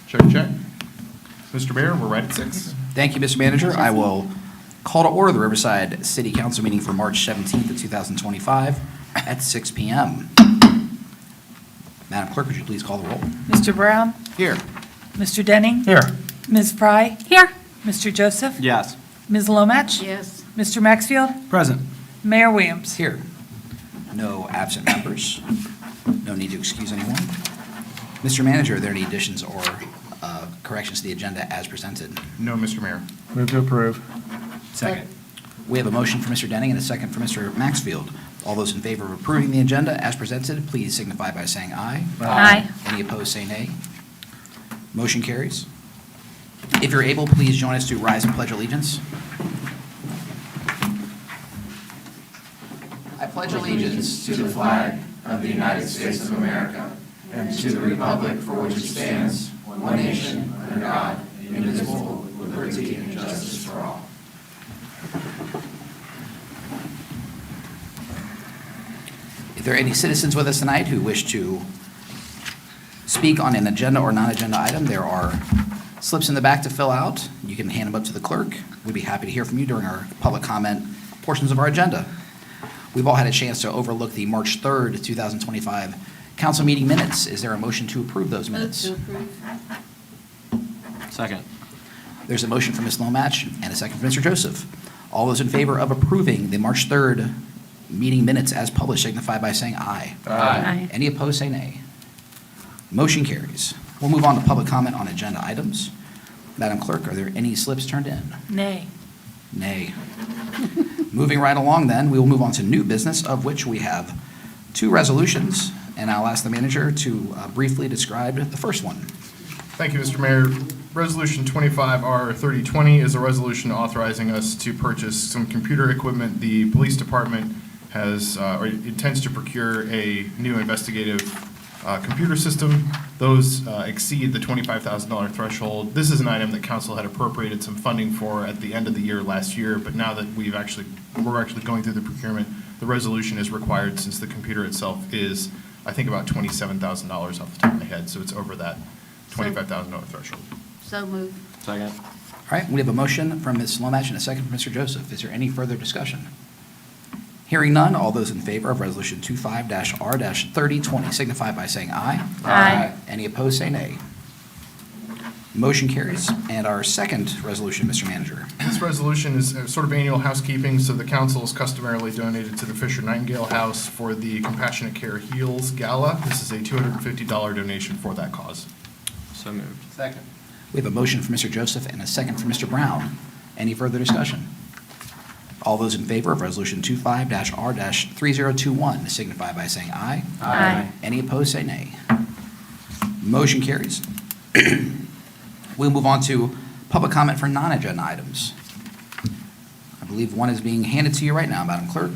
Check, check. Mr. Mayor, we're right at 6. Thank you, Mr. Manager. I will call to order the Riverside City Council meeting for March 17th of 2025 at 6 p.m. Madam Clerk, would you please call the roll? Mr. Brown? Here. Mr. Denning? Here. Ms. Fry? Here. Mr. Joseph? Yes. Ms. Lomach? Yes. Mr. Maxfield? Present. Mayor Williams? Here. No absent members. No need to excuse anyone. Mr. Manager, are there any additions or corrections to the agenda as presented? No, Mr. Mayor. Move to approve. Second. We have a motion for Mr. Denning and a second for Mr. Maxfield. All those in favor of approving the agenda as presented, please signify by saying aye. Aye. Any opposed, say nay. Motion carries. If you're able, please join us to rise and pledge allegiance. I pledge allegiance to the flag of the United States of America and to the republic for which it stands, one nation, under God, indivisible, with liberty and justice for all. If there are any citizens with us tonight who wish to speak on an agenda or non-agenda item, there are slips in the back to fill out. You can hand them up to the clerk. We'd be happy to hear from you during our public comment portions of our agenda. We've all had a chance to overlook the March 3rd, 2025 council meeting minutes. Is there a motion to approve those minutes? Move to approve. Second. There's a motion from Ms. Lomach and a second from Mr. Joseph. All those in favor of approving the March 3rd meeting minutes as published signify by saying aye. Aye. Any opposed, say nay. Motion carries. We'll move on to public comment on agenda items. Madam Clerk, are there any slips turned in? Nay. Nay. Moving right along then, we will move on to new business, of which we have 2 resolutions, and I'll ask the manager to briefly describe the first one. Thank you, Mr. Mayor. Resolution 25R3020 is a resolution authorizing us to purchase some computer equipment. The police department has, or intends to procure a new investigative computer system. Those exceed the $25,000 threshold. This is an item that council had appropriated some funding for at the end of the year last year, but now that we're actually going through the procurement, the resolution is required since the computer itself is, I think, about $27,000 off the top of my head, so it's over that $25,000 threshold. So moved. Second. All right, we have a motion from Ms. Lomach and a second from Mr. Joseph. Is there any further discussion? Hearing none, all those in favor of Resolution 25-R-3020 signify by saying aye. Aye. Any opposed, say nay. Motion carries. And our second resolution, Mr. Manager. This resolution is sort of annual housekeeping, so the council is customarily donated to the Fisher Nightingale House for the Compassionate Care Heals Gala. This is a $250 donation for that cause. So moved. Second. We have a motion from Mr. Joseph and a second from Mr. Brown. Any further discussion? All those in favor of Resolution 25-R-3021 signify by saying aye. Aye. Any opposed, say nay. Motion carries. We'll move on to public comment for non-agenda items. I believe one is being handed to you right now, Madam Clerk.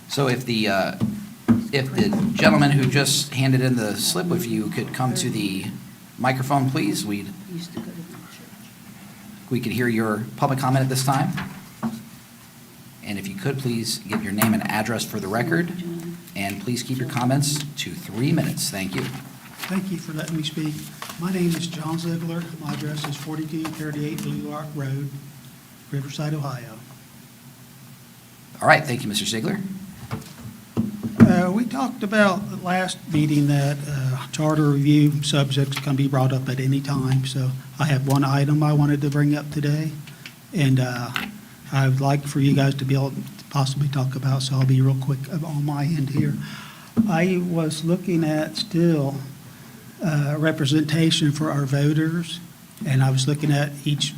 So if the gentleman who just handed in the slip, if you could come to the microphone, please, we could hear your public comment at this time. And if you could, please give your name and address for the record, and please keep your comments to 3 minutes. Thank you. Thank you for letting me speak. My name is John Ziegler. My address is 4238 Blue Rock Road, Riverside, Ohio. All right, thank you, Mr. Ziegler. We talked about the last meeting that charter review subjects can be brought up at any time, so I have one item I wanted to bring up today, and I would like for you guys to be able to possibly talk about, so I'll be real quick on my end here. I was looking at still representation for our voters, and I was looking at each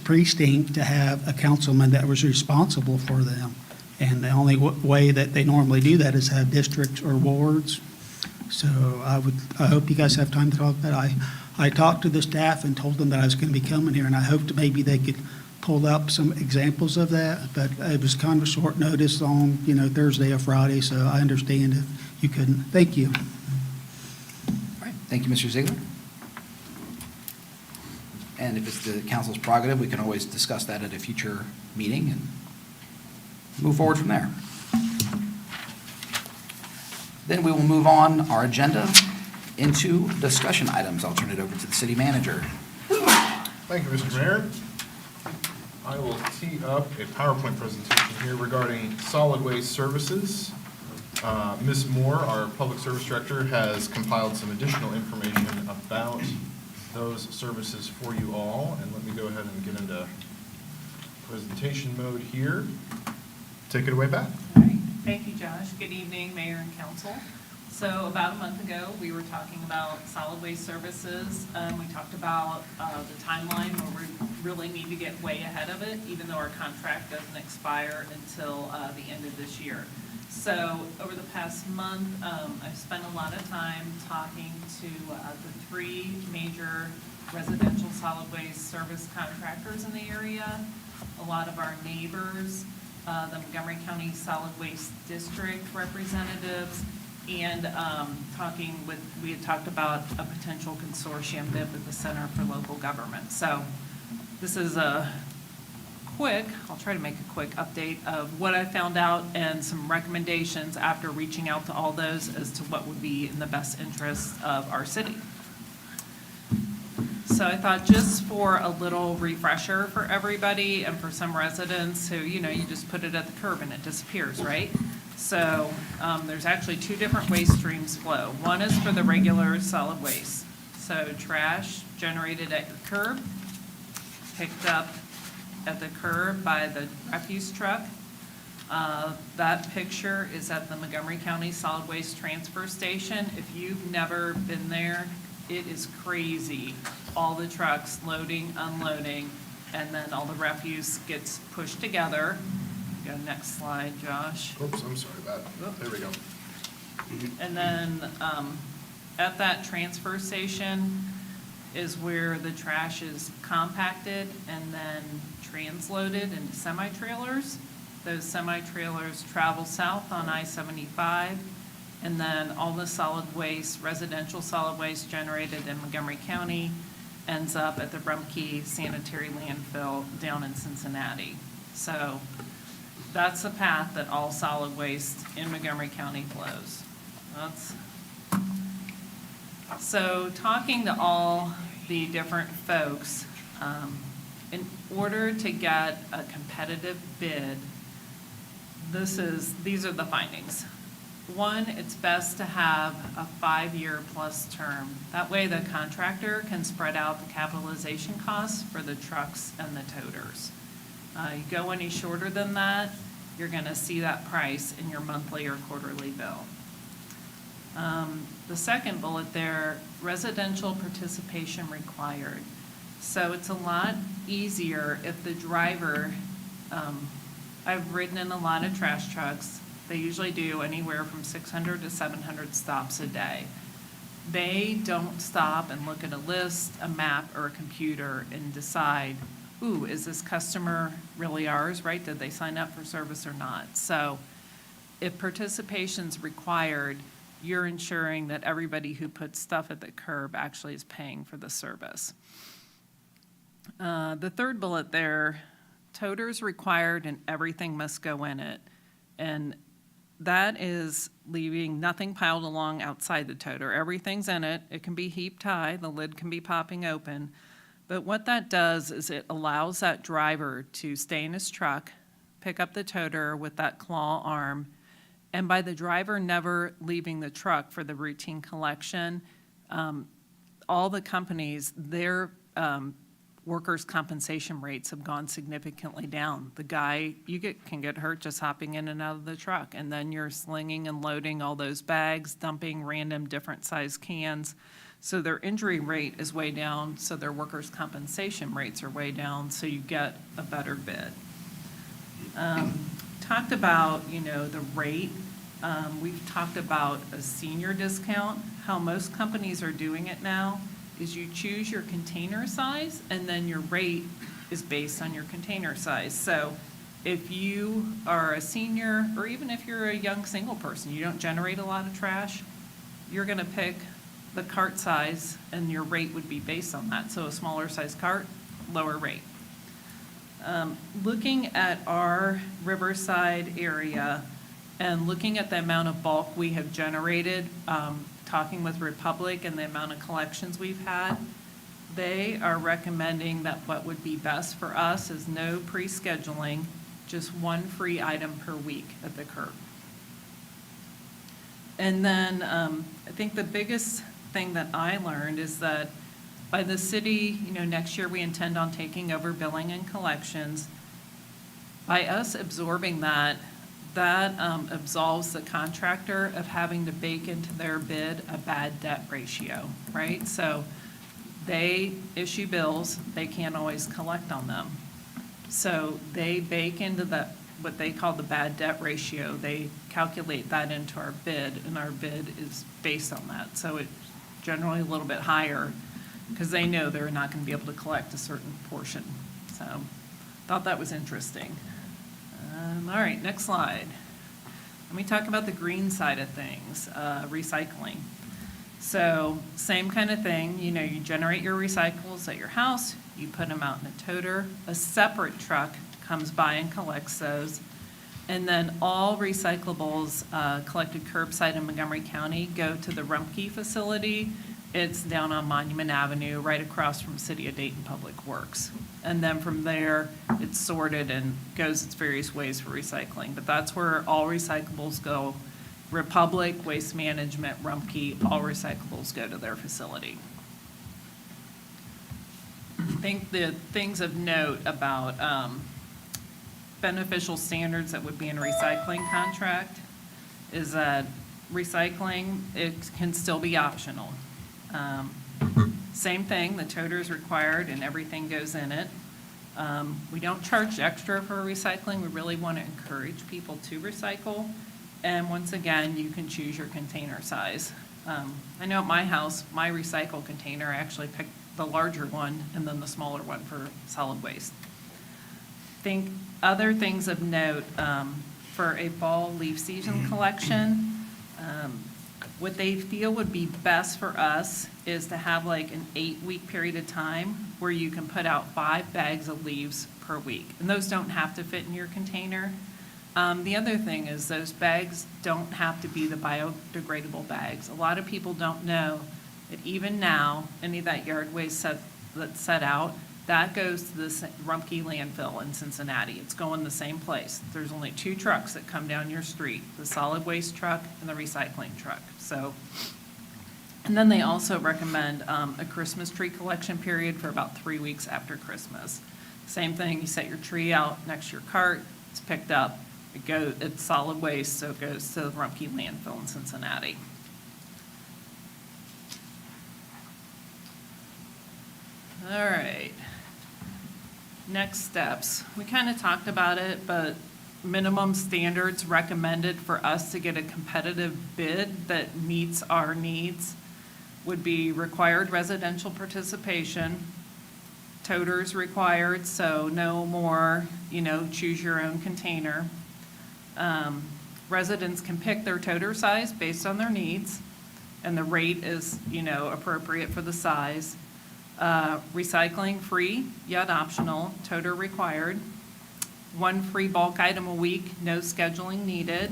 precinct to have a councilman that was responsible for them. And the only way that they normally do that is have districts or wards. So I hope you guys have time to talk about it. I talked to the staff and told them that I was going to be coming here, and I hoped maybe they could pull up some examples of that, but it was kind of short notice on, Thursday or Friday, so I understand if you couldn't. Thank you. All right, thank you, Mr. Ziegler. And if it's the council's prerogative, we can always discuss that at a future meeting. And move forward from there. Then we will move on our agenda into discussion items. I'll turn it over to the city manager. Thank you, Mr. Mayor. I will tee up a PowerPoint presentation here regarding solid waste services. Ms. Moore, our Public Service Director, has compiled some additional information about those services for you all. And let me go ahead and get into presentation mode here. Take it away, Pat. All right, thank you, Josh. Good evening, Mayor and Council. So about a month ago, we were talking about solid waste services. We talked about the timeline where we really need to get way ahead of it, even though our contract doesn't expire until the end of this year. So over the past month, I've spent a lot of time talking to the three major residential solid waste service contractors in the area, a lot of our neighbors, the Montgomery County Solid Waste District representatives, and we had talked about a potential consortium bid with the Center for Local Government. So this is I'll try to make a quick update of what I found out and some recommendations after reaching out to all those as to what would be in the best interest of our city. So I thought just for a little refresher for everybody and for some residents who, you just put it at the curb and it disappears, right? So there's actually two different waste streams flow. One is for the regular solid waste. So trash generated at your curb, picked up at the curb by the refuse truck. That picture is at the Montgomery County Solid Waste Transfer Station. If you've never been there, it is crazy. All the trucks loading, unloading, and then all the refuse gets pushed together. Go next slide, Josh. Oops, I'm sorry about that. There we go. And then at that transfer station is where the trash is compacted and then transloaded into semi-trailers. Those semi-trailers travel south on I-75, and then all the solid waste, residential solid waste generated in Montgomery County ends up at the Rumpke Sanitary Landfill down in Cincinnati. So that's the path that all solid waste in Montgomery County flows. So talking to all the different folks, in order to get a competitive bid, these are the findings. One, it's best to have a 5-year plus term. That way the contractor can spread out the capitalization costs for the trucks and the toters. You go any shorter than that, you're gonna see that price in your monthly or quarterly bill. The second bullet there, residential participation required. So it's a lot easier if the driver, I've ridden in a lot of trash trucks. They usually do anywhere from 600 to 700 stops a day. They don't stop and look at a list, a map, or a computer and decide, ooh, is this customer really ours, right? Did they sign up for service or not? So if participation's required, you're ensuring that everybody who puts stuff at the curb actually is paying for the service. The third bullet there, toters required and everything must go in it. And that is leaving nothing piled along outside the toter. Everything's in it. It can be heaped high. The lid can be popping open. But what that does is it allows that driver to stay in his truck, pick up the toter with that claw arm, and by the driver never leaving the truck for the routine collection, all the companies, their workers' compensation rates have gone significantly down. The guy, can get hurt just hopping in and out of the truck, and then you're slinging and loading all those bags, dumping random different size cans. So their injury rate is way down, so their workers' compensation rates are way down, so you get a better bid. Talked about, the rate. We've talked about a senior discount. How most companies are doing it now is you choose your container size, and then your rate is based on your container size. So if you are a senior, or even if you're a young single person, you don't generate a lot of trash, you're gonna pick the cart size, and your rate would be based on that. So a smaller size cart, lower rate. Looking at our Riverside area and looking at the amount of bulk we have generated, talking with Republic and the amount of collections we've had, they are recommending that what would be best for us is no pre-scheduling, just one free item per week at the curb. And then I think the biggest thing that I learned is that by the city, next year we intend on taking over billing and collections. By us absorbing that absolves the contractor of having to bake into their bid a bad debt ratio, right? So they issue bills, they can't always collect on them. So they bake into what they call the bad debt ratio. They calculate that into our bid, and our bid is based on that. So it's generally a little bit higher because they know they're not going to be able to collect a certain portion. So thought that was interesting. All right, next slide. Let me talk about the green side of things, recycling. So same kind of thing, you generate your recyclables at your house, you put them out in a toter, a separate truck comes by and collects those, and then all recyclables collected curbside in Montgomery County go to the Rumpke facility. It's down on Monument Avenue, right across from City of Dayton Public Works. And then from there, it's sorted and goes its various ways for recycling. But that's where all recyclables go. Republic, Waste Management, Rumpke, all recyclables go to their facility. I think the things of note about beneficial standards that would be in a recycling contract is that recycling, it can still be optional. Same thing, the toter is required and everything goes in it. We don't charge extra for recycling. We really want to encourage people to recycle. And once again, you can choose your container size. I know at my house, my recycle container, I actually picked the larger one and then the smaller one for solid waste. Think other things of note for a fall leaf season collection, what they feel would be best for us is to have like an 8-week period of time where you can put out 5 bags of leaves per week. And those don't have to fit in your container. The other thing is those bags don't have to be the biodegradable bags. A lot of people don't know that even now, any of that yard waste that's set out, that goes to the Rumpke landfill in Cincinnati. It's going the same place. There's only 2 trucks that come down your street, the solid waste truck and the recycling truck. So, and then they also recommend a Christmas tree collection period for about 3 weeks after Christmas. Same thing, you set your tree out next to your cart, it's picked up, it's solid waste, so it goes to the Rumpke landfill in Cincinnati. All right. Next steps. We kind of talked about it, but minimum standards recommended for us to get a competitive bid that meets our needs would be required residential participation, toters required, so no more, choose your own container. Residents can pick their toter size based on their needs, and the rate is, appropriate for the size. Recycling free, yet optional, toter required. 1 free bulk item a week, no scheduling needed.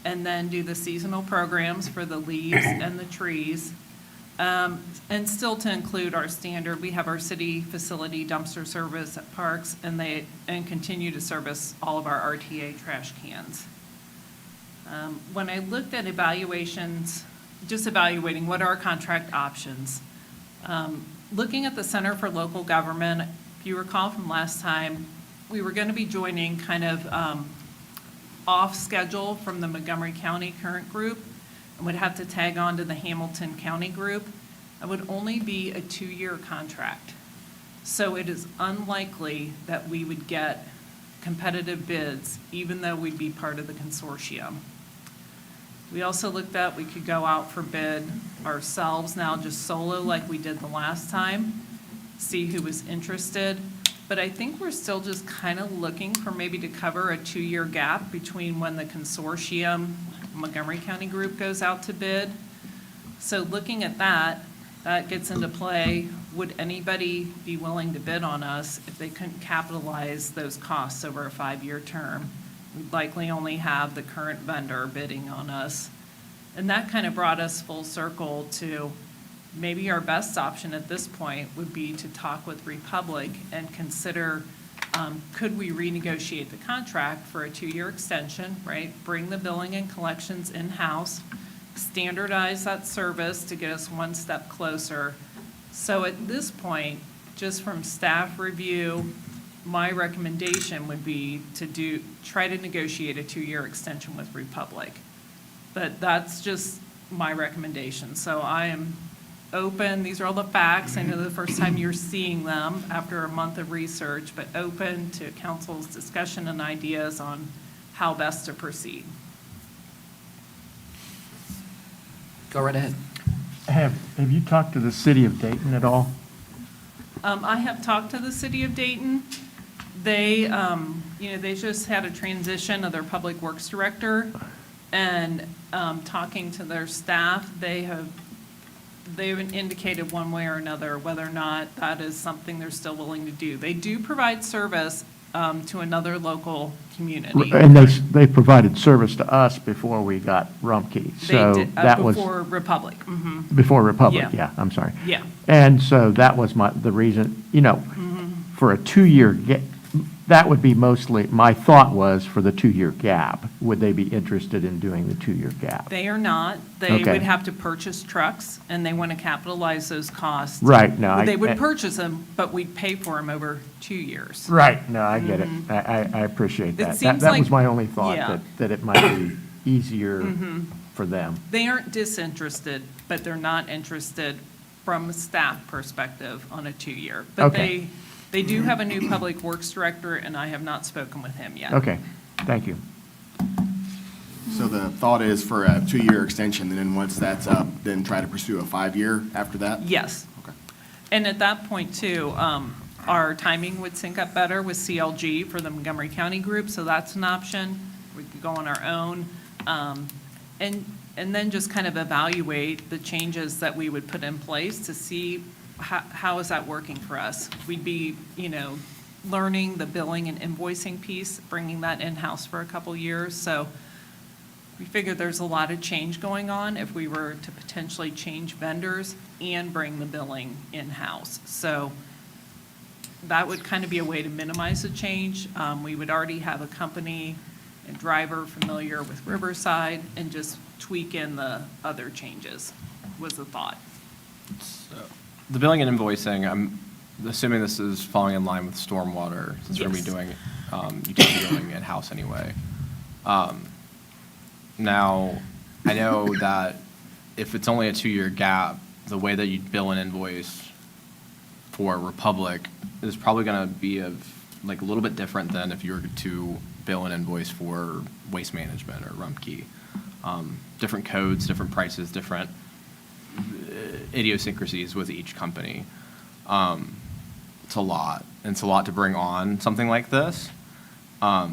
And then do the seasonal programs for the leaves and the trees. And still to include our standard, we have our city facility dumpster service at parks, and continue to service all of our RTA trash cans. When I looked at evaluations, just evaluating what are our contract options, looking at the Center for Local Government, if you recall from last time, we were going to be joining kind of off schedule from the Montgomery County current group and would have to tag on to the Hamilton County group. It would only be a 2-year contract. So it is unlikely that we would get competitive bids, even though we'd be part of the consortium. We also looked at, we could go out for bid ourselves now, just solo like we did the last time, see who was interested. But I think we're still just kind of looking for maybe to cover a 2-year gap between when the consortium Montgomery County group goes out to bid. So looking at that, that gets into play would anybody be willing to bid on us if they couldn't capitalize those costs over a 5-year term? We'd likely only have the current vendor bidding on us. And that kind of brought us full circle to maybe our best option at this point would be to talk with Republic and consider, could we renegotiate the contract for a 2-year extension, right? Bring the billing and collections in-house, standardize that service to get us one step closer. So at this point, just from staff review, my recommendation would be to try to negotiate a 2-year extension with Republic. But that's just my recommendation. So I am open, these are all the facts. I know the first time you're seeing them after a month of research, but open to council's discussion and ideas on how best to proceed. Go right ahead. Have you talked to the city of Dayton at all? I have talked to the city of Dayton. They, they just had a transition of their public works director, and talking to their staff, they've indicated one way or another whether or not that is something they're still willing to do. They do provide service to another local community. And they provided service to us before we got Rumpke. They So did, that was before Republic. Mhm. before Republic, Yeah. yeah, I'm sorry. Yeah. And so that was the reason, for a 2-year, that would be mostly, my thought was for the 2-year gap. Would they be interested in doing the 2-year gap? They are not. They Okay. would have to purchase trucks, and they want to capitalize those costs. Right, no, They would purchase them, but we'd pay for them over 2 years. Right, no, I get it. I appreciate that. seems That was like- my only thought, yeah. that it might be easier for them. They aren't disinterested, but they're not interested from a staff perspective on a 2-year. But Okay. they do have a new public works director, and I have not spoken with him yet. Okay, thank you. So the thought is for a 2-year extension, and then once that's up, then try to pursue a 5-year after that? Yes. Okay. And at that point, too, our timing would sync up better with CLG for the Montgomery County group, so that's an option. We could go on our own. And then just kind of evaluate the changes that we would put in place to see how is that working for us. We'd be, learning the billing and invoicing piece, bringing that in-house for a couple years. So we figured there's a lot of change going on if we were to potentially change vendors and bring the billing in-house. So that would kind of be a way to minimize the change. We would already have a company and driver familiar with Riverside and just tweak in the other changes was the thought. The billing and invoicing, I'm assuming this is falling in line with stormwater, since we're going to be Yes. doing utility billing in-house anyway. Now, I know that if it's only a 2-year gap, the way that you bill an invoice for Republic is probably going to be a little bit different than if you were to bill an invoice for Waste Management or Rumpke. Different codes, different prices, different idiosyncrasies with each company. It's a lot, and it's a lot to bring on something like this. I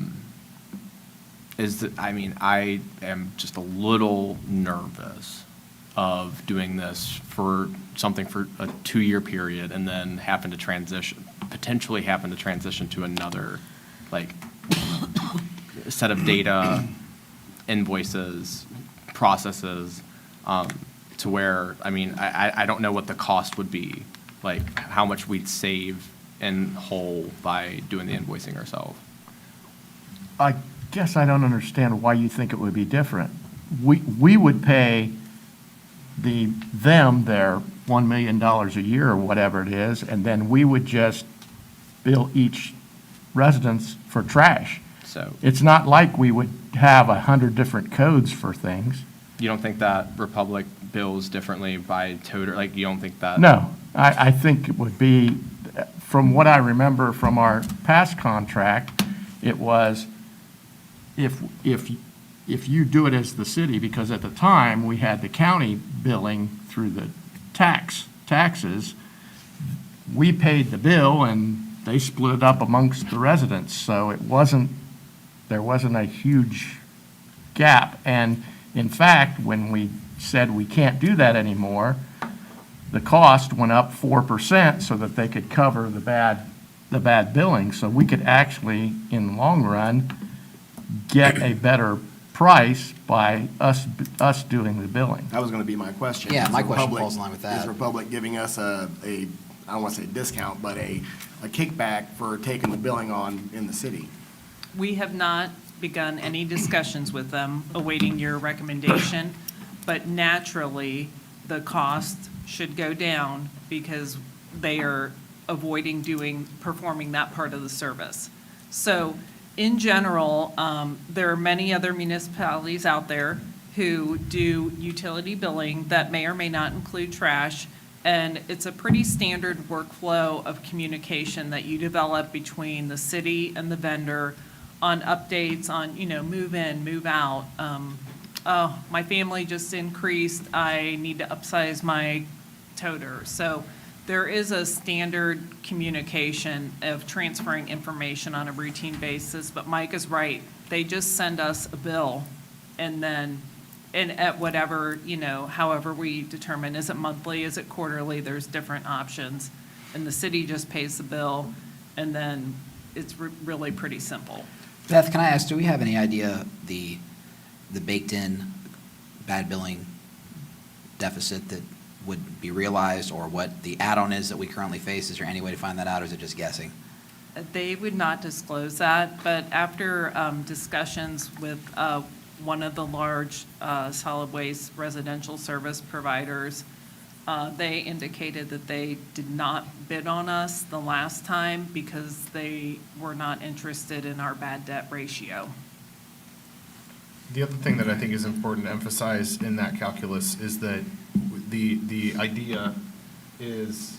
am just a little nervous of doing this for something for a 2-year period and then potentially having to transition to another, set of data, invoices, processes, to where, I don't know what the cost would be, how much we'd save in whole by doing the invoicing ourselves. I guess I don't understand why you think it would be different. We would pay them their $1 million a year or whatever it is, and then we would just bill each residence for trash. So It's not like we would have 100 different codes for things. you don't think that Republic bills differently by total, you don't think that? No, I think it would be, from what I remember from our past contract, it was if you do it as the city, because at the time, we had the county billing through the taxes, we paid the bill and they split it up amongst the residents, so there wasn't a huge gap. And in fact, when we said we can't do that anymore, the cost went up 4% so that they could cover the bad billing. So we could actually, in the long run, get a better price by us doing the billing. That was gonna be my question. Yeah, my Is question Republic- falls in line with that. Is Republic giving us I don't wanna say discount, but a kickback for taking the billing on in the city? We have not begun any discussions with them, awaiting your recommendation, but naturally, the cost should go down because they are avoiding performing that part of the service. So, in general, there are many other municipalities out there who do utility billing that may or may not include trash, and it's a pretty standard workflow of communication that you develop between the city and the vendor on updates on, move in, move out. Oh, my family just increased, I need to upsize my toter. So there is a standard communication of transferring information on a routine basis, but Mike is right. They just send us a bill and then, and at whatever, however we determine, is it monthly, is it quarterly, there's different options. And the city just pays the bill and then it's really pretty simple. Beth, can I ask, do we have any idea the baked-in bad billing deficit that would be realized, or what the add-on is that we currently face? Is there any way to find that out, or is it just guessing? They would not disclose that, but after discussions with one of the large solid waste residential service providers, they indicated that they did not bid on us the last time because they were not interested in our bad debt ratio. The other thing that I think is important to emphasize in that calculus is that the idea is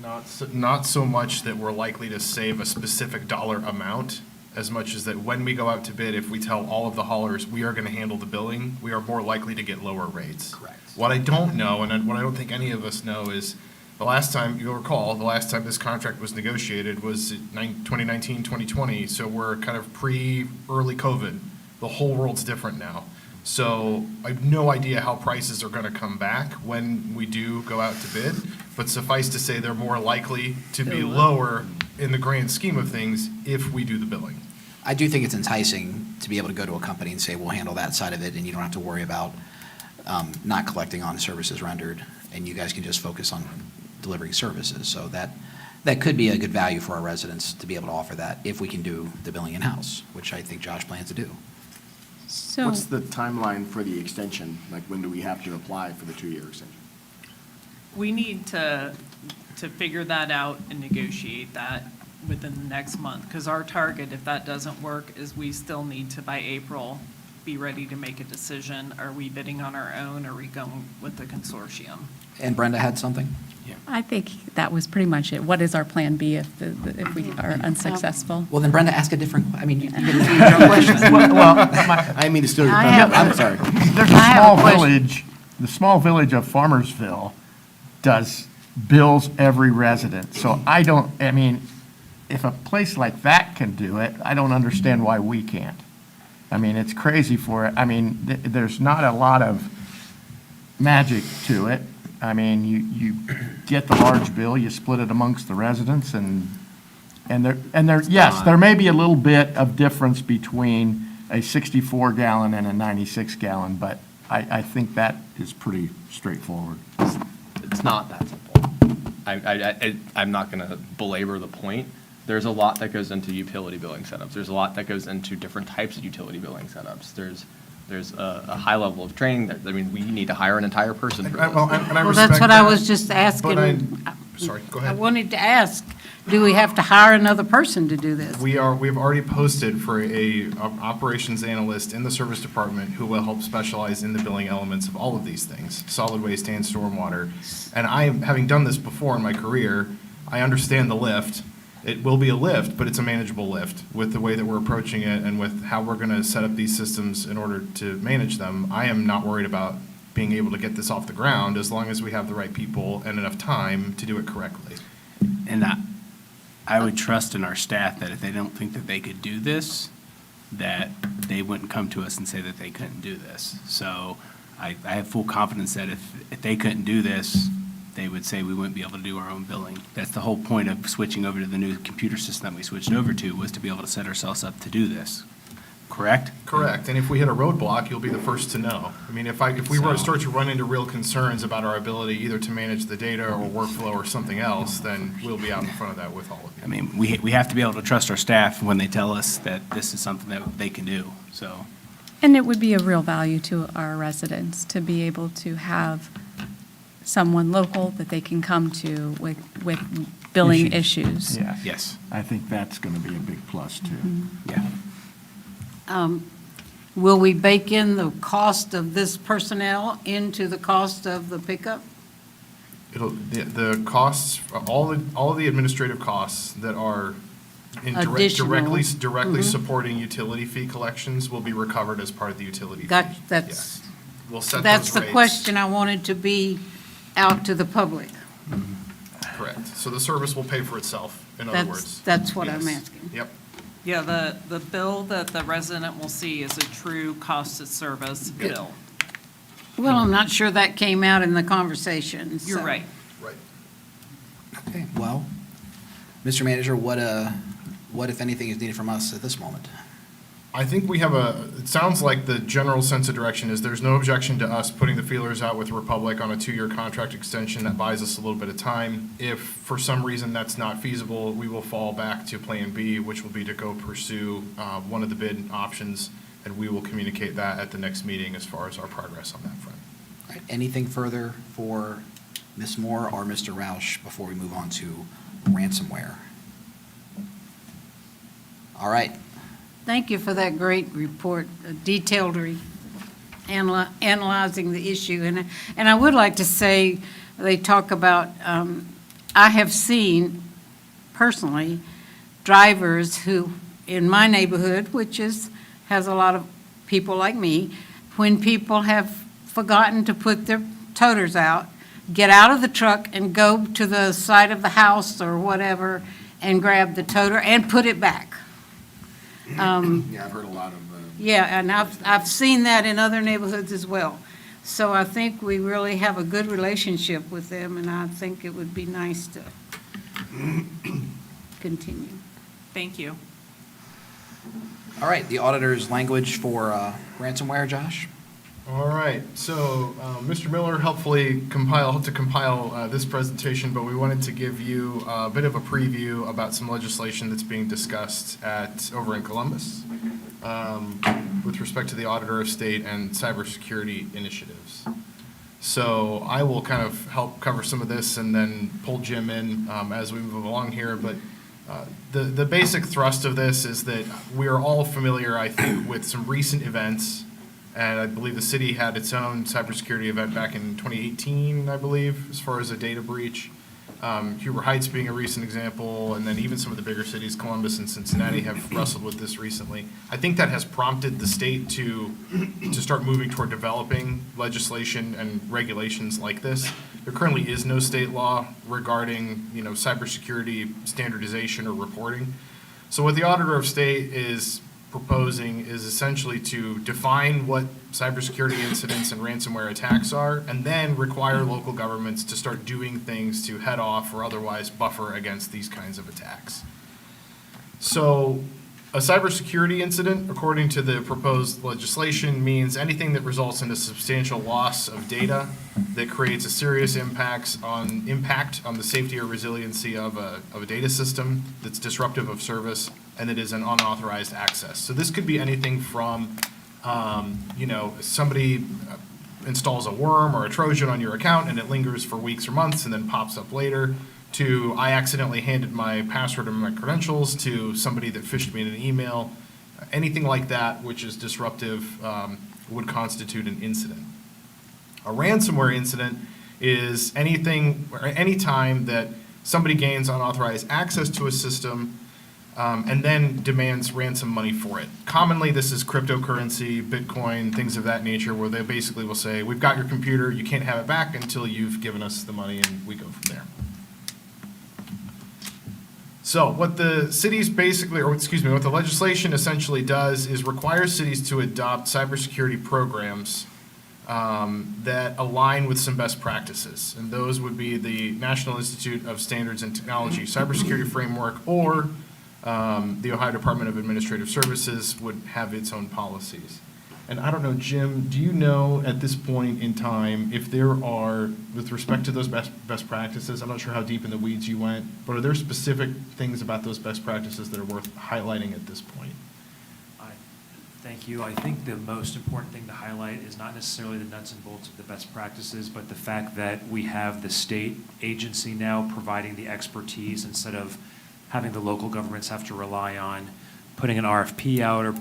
not so much that we're likely to save a specific dollar amount, as much as that when we go out to bid, if we tell all of the haulers we are going to handle the billing, we are more likely to get lower rates. Correct. What I don't know, and what I don't think any of us know, is the last time, you'll recall, the last time this contract was negotiated was 2019, 2020, so we're kind of early COVID. The whole world's different now. So I have no idea how prices are going to come back when we do go out to bid, but suffice to say they're more likely to be lower in the grand scheme of things if we do the billing. I do think it's enticing to be able to go to a company and say, we'll handle that side of it, and you don't have to worry about not collecting on services rendered, and you guys can just focus on delivering services. So that could be a good value for our residents to be able to offer that if we can do the billing in-house, which I think Josh plans to do. So, What's the timeline for the extension? Like, when do we have to apply for the 2-year extension? We need to figure that out and negotiate that within the next month, because our target, if that doesn't work, is we still need to, by April, be ready to make a decision. Are we bidding on our own, or are we going with the consortium? And Brenda had something? I think that was pretty much it. What is our plan B if we are unsuccessful? Well, then Brenda, ask a different, you can use your own question. I didn't mean to steal your I thunder. have- I'm sorry. There's I a have small a question. village, the small village of Farmersville does bills every resident. So if a place like that can do it, I don't understand why we can't. It's crazy for it. There's not a lot of magic to it. You get the large bill, you split it amongst the residents, and yes, there may be a little bit of difference between a 64-gallon and a 96-gallon, but I think that is pretty straightforward. It's not that simple. I'm not going to belabor the point. There's a lot that goes into utility billing setups. There's a lot that goes into different types of utility billing setups. There's a high level of training. We need to hire an entire person for this. Well, That's what I was just asking. Sorry, go I ahead. wanted to ask, do we have to hire another person to do this? We've already posted for a operations analyst in the service department who will help specialize in the billing elements of all of these things, solid waste and stormwater. And having done this before in my career, I understand the lift. It will be a lift, but it's a manageable lift with the way that we're approaching it and with how we're going to set up these systems in order to manage them. I am not worried about being able to get this off the ground as long as we have the right people and enough time to do it correctly. And I would trust in our staff that if they don't think that they could do this, that they wouldn't come to us and say that they couldn't do this. So I have full confidence that if they couldn't do this, they would say we wouldn't be able to do our own billing. That's the whole point of switching over to the new computer system that we switched over to, was to be able to set ourselves up to do this. Correct? Correct, and if we hit a roadblock, you'll be the first to know. I mean, if we were to start to run into real concerns about our ability either to manage the data or workflow or something else, then we'll be out in front of that with all of I you. mean, we have to be able to trust our staff when they tell us that this is something that they can do, so. And it would be a real value to our residents to be able to have someone local that they can come to with billing issues. Yeah. Yes. I think that's going to be a big plus, too. Yeah. Will we bake in the cost of this personnel into the cost of the pickup? The costs, all the administrative costs that are Additional. directly supporting utility fee collections will be recovered as part of the utility fee. That's, Yes. We'll set that's those the rates. question I wanted to be out to the public. Correct. So the service will pay for itself, in other words. That's what I'm Yes. asking. Yep. Yeah, the bill that the resident will see is a true cost of service bill. Well, I'm not sure that came out in the conversation. You're so- right. Right. Okay, well, Mr. Manager, what, if anything, is needed from us at this moment? I think we have it sounds like the general sense of direction is there's no objection to us putting the feelers out with Republic on a 2-year contract extension that buys us a little bit of time. If for some reason that's not feasible, we will fall back to Plan B, which will be to go pursue one of the bid options, and we will communicate that at the next meeting as far as our progress on that front. All right, anything further for Ms. Moore or Mr. Roush before we move on to ransomware? All right. Thank you for that great report, detailed analyzing the issue. And I would like to say, they talk about, I have seen personally drivers who, in my neighborhood, which has a lot of people like me, when people have forgotten to put their toters out, get out of the truck and go to the side of the house or whatever and grab the toter and put it back. Yeah, I've heard a lot of, Yeah, and I've seen that in other neighborhoods as well. So I think we really have a good relationship with them, and I think it would be nice to continue. Thank you. All right, the auditor's language for ransomware, Josh? All right, so Mr. Miller helpfully compile this presentation, but we wanted to give you a bit of a preview about some legislation that's being discussed over in Columbus with respect to the Auditor of State and cybersecurity initiatives. So I will kind of help cover some of this and then pull Jim in as we move along here, but the basic thrust of this is that we are all familiar, I think, with some recent events. And I believe the city had its own cybersecurity event back in 2018, I believe, as far as a data breach. Huber Heights being a recent example, and then even some of the bigger cities, Columbus and Cincinnati, have wrestled with this recently. I think that has prompted the state to start moving toward developing legislation and regulations like this. There currently is no state law regarding, cybersecurity standardization or reporting. So what the Auditor of State is proposing is essentially to define what cybersecurity incidents and ransomware attacks are, and then require local governments to start doing things to head off or otherwise buffer against these kinds of attacks. So a cybersecurity incident, according to the proposed legislation, means anything that results in a substantial loss of data that creates a serious impact on the safety or resiliency of a data system that's disruptive of service and that is an unauthorized access. So this could be anything from, somebody installs a worm or a Trojan on your account and it lingers for weeks or months and then pops up later, to I accidentally handed my password and my credentials to somebody that phished me in an email. Anything like that which is disruptive would constitute an incident. A ransomware incident is anything or any time that somebody gains unauthorized access to a system and then demands ransom money for it. Commonly, this is cryptocurrency, Bitcoin, things of that nature, where they basically will say, we've got your computer, you can't have it back until you've given us the money, and we go from there. So what the cities what the legislation essentially does is require cities to adopt cybersecurity programs that align with some best practices. And those would be the National Institute of Standards and Technology Cybersecurity Framework, or the Ohio Department of Administrative Services would have its own policies. And I don't know, Jim, do you know at this point in time if there are, with respect to those best practices, I'm not sure how deep in the weeds you went, but are there specific things about those best practices that are worth highlighting at this point? Thank you. I think the most important thing to highlight is not necessarily the nuts and bolts of the best practices, but the fact that we have the state agency now providing the expertise instead of having the local governments have to rely on putting an RFP out or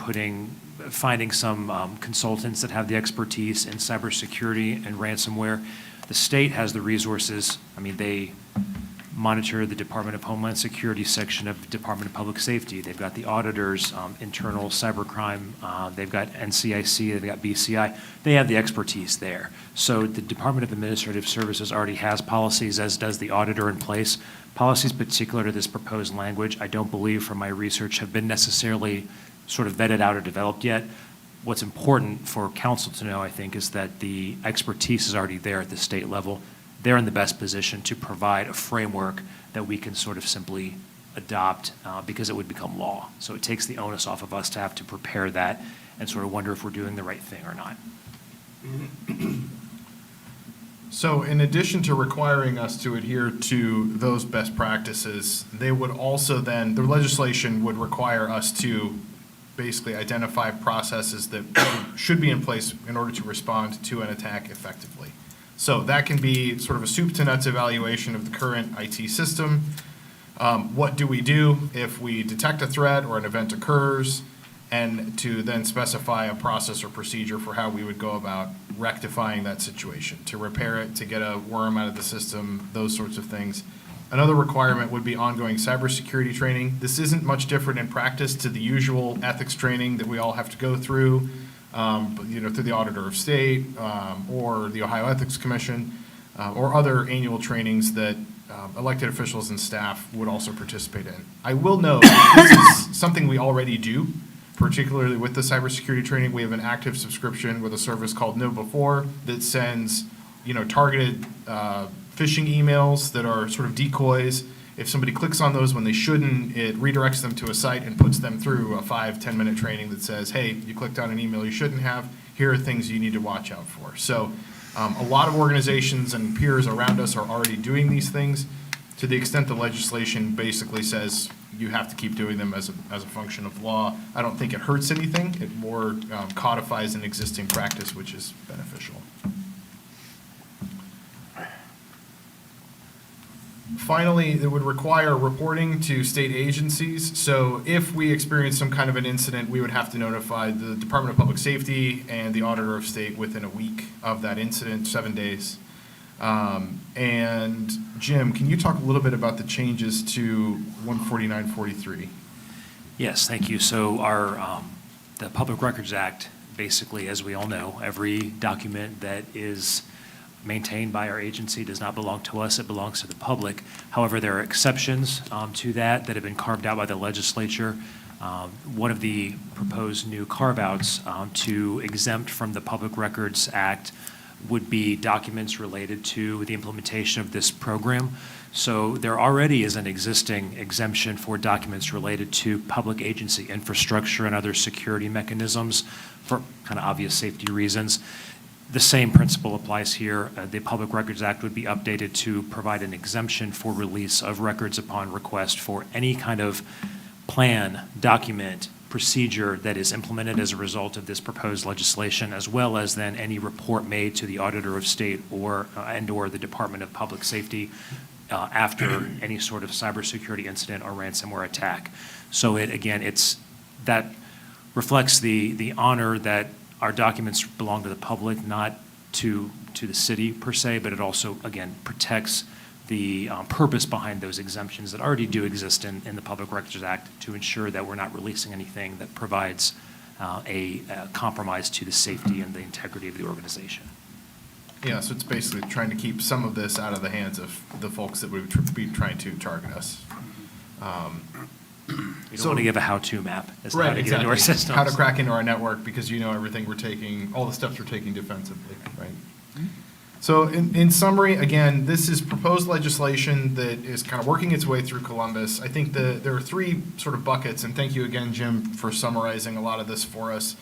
finding some consultants that have the expertise in cybersecurity and ransomware. The state has the resources. I mean, they monitor the Department of Homeland Security section of the Department of Public Safety. They've got the auditors, internal cybercrime. They've got NCIC, they've got BCI. They have the expertise there. So the Department of Administrative Services already has policies, as does the auditor in place. Policies particular to this proposed language, I don't believe from my research have been necessarily sort of vetted out or developed yet. What's important for council to know, I think, is that the expertise is already there at the state level. They're in the best position to provide a framework that we can sort of simply adopt because it would become law. So it takes the onus off of us to have to prepare that and sort of wonder if we're doing the right thing or not. So in addition to requiring us to adhere to those best practices, they would also then, the legislation would require us to basically identify processes that should be in place in order to respond to an attack effectively. So that can be sort of a soup to nuts evaluation of the current IT system. What do we do if we detect a threat or an event occurs, and to then specify a process or procedure for how we would go about rectifying that situation, to repair it, to get a worm out of the system, those sorts of things. Another requirement would be ongoing cybersecurity training. This isn't much different in practice to the usual ethics training that we all have to go through, through the Auditor of State, or the Ohio Ethics Commission, or other annual trainings that elected officials and staff would also participate in. I will note, this is something we already do, particularly with the cybersecurity training. We have an active subscription with a service called KnowBe4 that sends, targeted phishing emails that are sort of decoys. If somebody clicks on those when they shouldn't, it redirects them to a site and puts them through a 5-10 minute training that says, hey, you clicked on an email you shouldn't have. Here are things you need to watch out for. So a lot of organizations and peers around us are already doing these things. To the extent the legislation basically says you have to keep doing them as a function of law, I don't think it hurts anything. It more codifies an existing practice, which is beneficial. Finally, it would require reporting to state agencies. So if we experience some kind of an incident, we would have to notify the Department of Public Safety and the Auditor of State within a week of that incident, 7 days. And Jim, can you talk a little bit about the changes to 14943? Yes, thank you. So the Public Records Act, basically, as we all know, every document that is maintained by our agency does not belong to us, it belongs to the public. However, there are exceptions to that have been carved out by the legislature. One of the proposed new carve-outs to exempt from the Public Records Act would be documents related to the implementation of this program. So there already is an existing exemption for documents related to public agency infrastructure and other security mechanisms for kind of obvious safety reasons. The same principle applies here. The Public Records Act would be updated to provide an exemption for release of records upon request for any kind of plan, document, procedure that is implemented as a result of this proposed legislation, as well as then any report made to the Auditor of State or the Department of Public Safety after any sort of cybersecurity incident or ransomware attack. So that reflects the honor that our documents belong to the public, not to the city per se, but it also, again, protects the purpose behind those exemptions that already do exist in the Public Records Act to ensure that we're not releasing anything that provides a compromise to the safety and the integrity of the organization. Yeah, so it's basically trying to keep some of this out of the hands of the folks that would be trying to target us. You So- don't want to give a how-to map as to how Right, to get into our exactly. systems. How to crack into our network, because you know everything we're taking, all the steps we're taking defensively, right? So in summary, again, this is proposed legislation that is kind of working its way through Columbus. I think there are three sort of buckets, and thank you again, Jim, for summarizing a lot of this for us.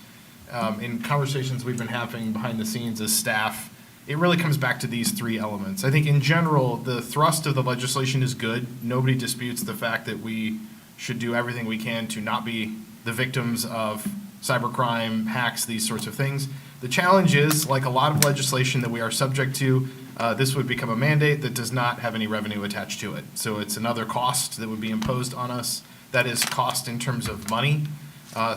In conversations we've been having behind the scenes as staff, it really comes back to these three elements. I think in general, the thrust of the legislation is good. Nobody disputes the fact that we should do everything we can to not be the victims of cybercrime, hacks, these sorts of things. The challenge is, like a lot of legislation that we are subject to, this would become a mandate that does not have any revenue attached to it. So it's another cost that would be imposed on us. That is cost in terms of money.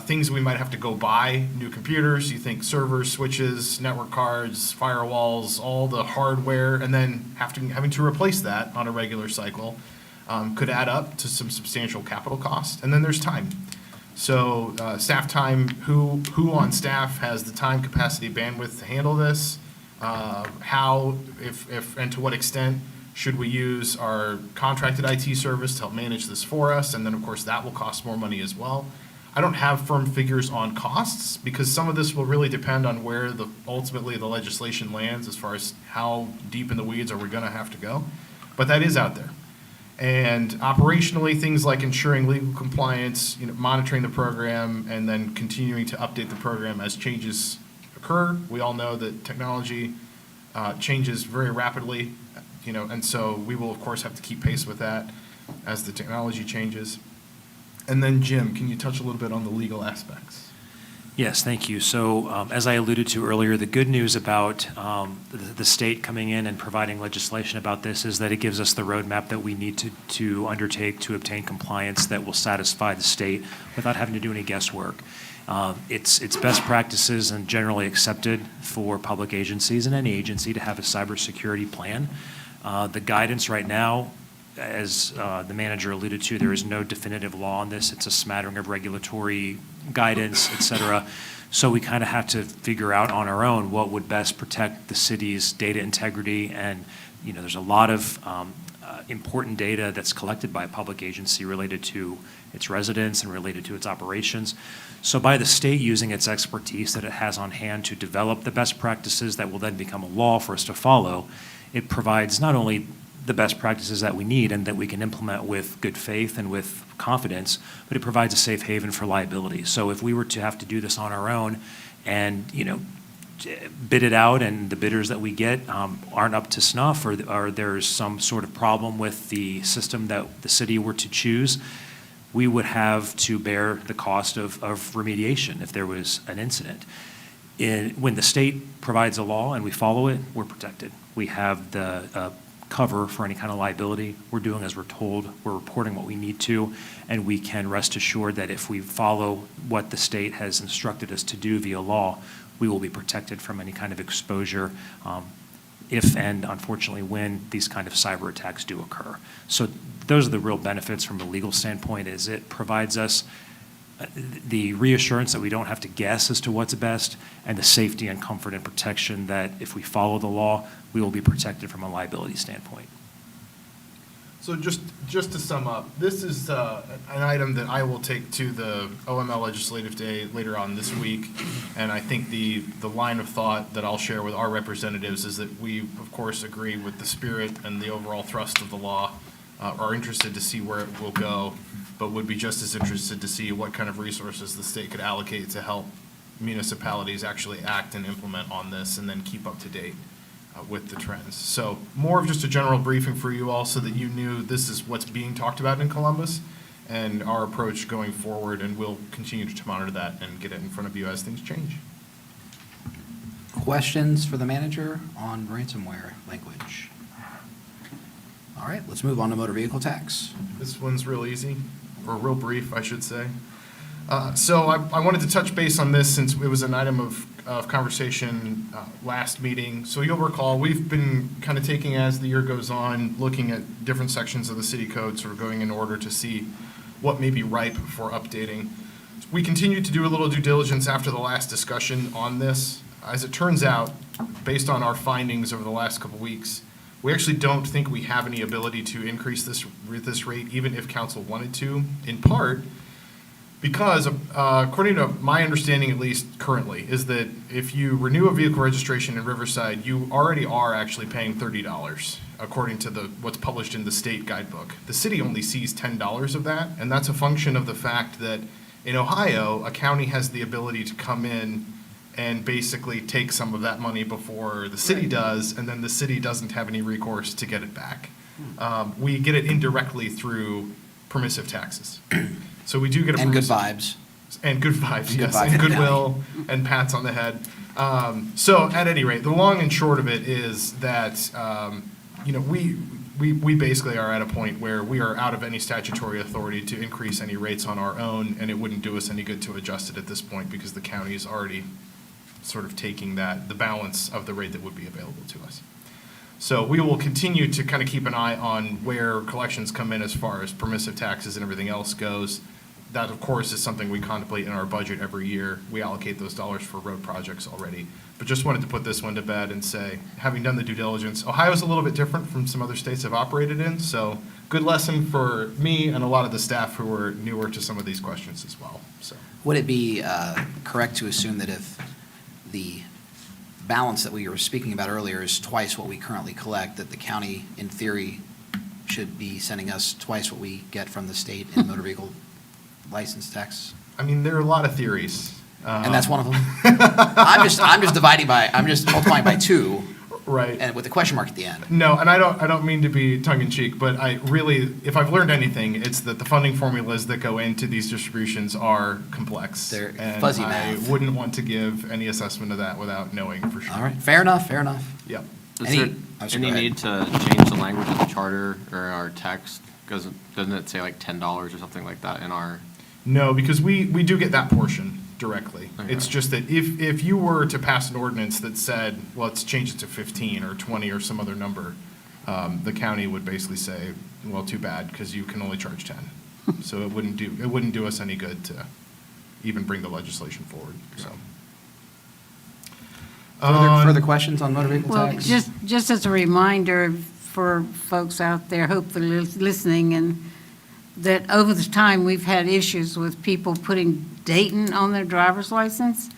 Things we might have to go buy, new computers, you think servers, switches, network cards, firewalls, all the hardware, and then having to replace that on a regular cycle could add up to some substantial capital cost. And then there's time. So staff time, who on staff has the time, capacity, bandwidth to handle this? How, if, and to what extent should we use our contracted IT service to help manage this for us? And then, of course, that will cost more money as well. I don't have firm figures on costs, because some of this will really depend on where ultimately the legislation lands as far as how deep in the weeds are we going to have to go. But that is out there. And operationally, things like ensuring legal compliance, monitoring the program, and then continuing to update the program as changes occur. We all know that technology changes very rapidly, and so we will, of course, have to keep pace with that as the technology changes. And then, Jim, can you touch a little bit on the legal aspects? Yes, thank you. So as I alluded to earlier, the good news about the state coming in and providing legislation about this is that it gives us the roadmap that we need to undertake to obtain compliance that will satisfy the state without having to do any guesswork. It's best practices and generally accepted for public agencies and any agency to have a cybersecurity plan. The guidance right now, as the manager alluded to, there is no definitive law on this. It's a smattering of regulatory guidance, et cetera. So we kind of have to figure out on our own what would best protect the city's data integrity. And, there's a lot of important data that's collected by a public agency related to its residents and related to its operations. So by the state using its expertise that it has on hand to develop the best practices that will then become a law for us to follow, it provides not only the best practices that we need and that we can implement with good faith and with confidence, but it provides a safe haven for liability. So if we were to have to do this on our own and, bid it out and the bidders that we get aren't up to snuff, or there's some sort of problem with the system that the city were to choose, we would have to bear the cost of remediation if there was an incident. When the state provides a law and we follow it, we're protected. We have the cover for any kind of liability. We're doing as we're told, we're reporting what we need to, and we can rest assured that if we follow what the state has instructed us to do via law, we will be protected from any kind of exposure if and unfortunately when these kind of cyber attacks do occur. So those are the real benefits from a legal standpoint, is it provides us the reassurance that we don't have to guess as to what's best, and the safety and comfort and protection that if we follow the law, we will be protected from a liability standpoint. So just to sum up, this is an item that I will take to the OML Legislative Day later on this week. And I think the line of thought that I'll share with our representatives is that we, of course, agree with the spirit and the overall thrust of the law, are interested to see where it will go, but would be just as interested to see what kind of resources the state could allocate to help municipalities actually act and implement on this and then keep up to date with the trends. So more of just a general briefing for you all so that you knew this is what's being talked about in Columbus and our approach going forward, and we'll continue to monitor that and get it in front of you as things change. Questions for the manager on ransomware language? All right, let's move on to motor vehicle tax. This one's real easy, or real brief, I should say. So I wanted to touch base on this since it was an item of conversation last meeting. So you'll recall, we've been kind of taking, as the year goes on, looking at different sections of the city code, sort of going in order to see what may be ripe for updating. We continued to do a little due diligence after the last discussion on this. As it turns out, based on our findings over the last couple weeks, We actually don't think we have any ability to increase this rate, even if council wanted to, in part because, according to my understanding, at least currently, is that if you renew a vehicle registration in Riverside, you already are actually paying $30, according to what's published in the state guidebook. The city only sees $10 of that, and that's a function of the fact that in Ohio, a county has the ability to come in and basically take some of that money before the city does, and then the city doesn't have any recourse to get it back. We get it indirectly through permissive taxes. So we do get a And good permissive- vibes. And good vibes, Good yes, vibes and from the goodwill, and pats on the head. So at any rate, the long and short of it is that, we basically are at a point where we are out of any statutory authority to increase any rates on our own, and it wouldn't do us any good to adjust it at this point because the county is already sort of taking the balance of the rate that would be available to us. So we will continue to kind of keep an eye on where collections come in as far as permissive taxes and everything else goes. That, of course, is something we contemplate in our budget every year. We allocate those dollars for road projects already. But just wanted to put this one to bed and say, having done the due diligence, Ohio's a little bit different from some other states I've operated in. So good lesson for me and a lot of the staff who are newer to some of these questions as well. So Would it be correct to assume that if the balance that we were speaking about earlier is twice what we currently collect, that the county, in theory, should be sending us twice what we get from the state in motor vehicle license tax? I mean, there are a lot of theories. And that's one of them? I'm just multiplying by 2, Right. and with a question mark at the end. No, and I don't mean to be tongue-in-cheek, but I really, if I've learned anything, it's that the funding formulas that go into these distributions are complex. They're and fuzzy I math. wouldn't want to give any assessment of that without knowing for sure. All right, fair enough. Yep. Is Any- there oh, sorry, any go ahead. need to change the language of the charter or our text? Because doesn't it say like $10 or something like that in our? No, because we do get that portion directly. Okay. It's just that if you were to pass an ordinance that said, well, let's change it to 15 or 20 or some other number, the county would basically say, well, too bad, because you can only charge 10. So it wouldn't do us any good to even bring the legislation forward, so. Further questions on motor vehicle Well, tax? just as a reminder for folks out there, hopefully listening, and that over the time, we've had issues with people putting Dayton on their driver's license.